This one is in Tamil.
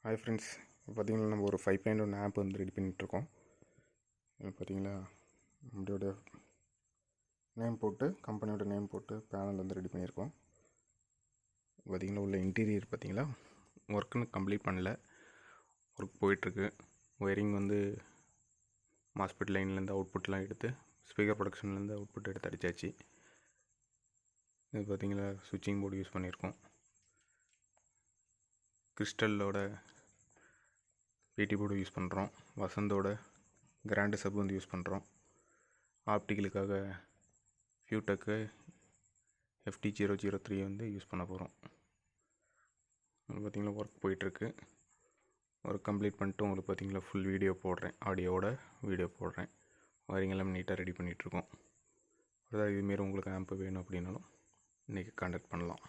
ஹாய் ஃப்ரெண்ட்ஸ், இப்போ பார்த்தீங்கன்னா நம்ம ஒரு 5.1 ஆப் வந்து ரெடி பண்ணிகிட்ருக்கோம். இதில் பார்த்தீங்களா நம்மளோட நேம் போட்டு கம்பெனியோட நேம் போட்டு பேனல் வந்து ரெடி பண்ணியிருக்கோம். பார்த்திங்கன்னா உள்ள இன்டீரியர் பார்த்திங்களா ஒர்க்குன்னு கம்ப்ளீட் பண்ணல, ஒர்க் போயிட்டுருக்கு. ஒயரிங் வந்து மாஸ்பெட் லைன்லேருந்து அவுட்புட்லாம் எடுத்து ஸ்பீக்கர் ப்ரொடக்ஷன்லேருந்து அவுட்புட் எடுத்து அடித்தாச்சு. இது பார்த்திங்களா சுவிட்சிங் போர்டு யூஸ் பண்ணியிருக்கோம். கிறிஸ்டலோட பிடி போர்டு யூஸ் பண்ணுறோம். வசந்தோட கிராண்டு சப் வந்து யூஸ் பண்ணுறோம். ஆப்டிக்கலுக்காக ஃபியூடெக்கு FT003 வந்து யூஸ் பண்ண போகிறோம். பார்த்திங்களா ஒர்க் போயிட்டுருக்கு. ஒர்க் கம்ப்ளீட் பண்ணிட்டு உங்களுக்கு பார்த்திங்களா ஃபுல் வீடியோ போடுறேன், ஆடியோவோட வீடியோ போடுறேன். வயரிங் எல்லாம் நீட்டாக ரெடி பண்ணிகிட்ருக்கோம். அதாவது இதுமாரி உங்களுக்கு ஆம்பு வேணும் அப்படின்னாலும் இன்றைக்கி கான்டாக்ட் பண்ணலாம்.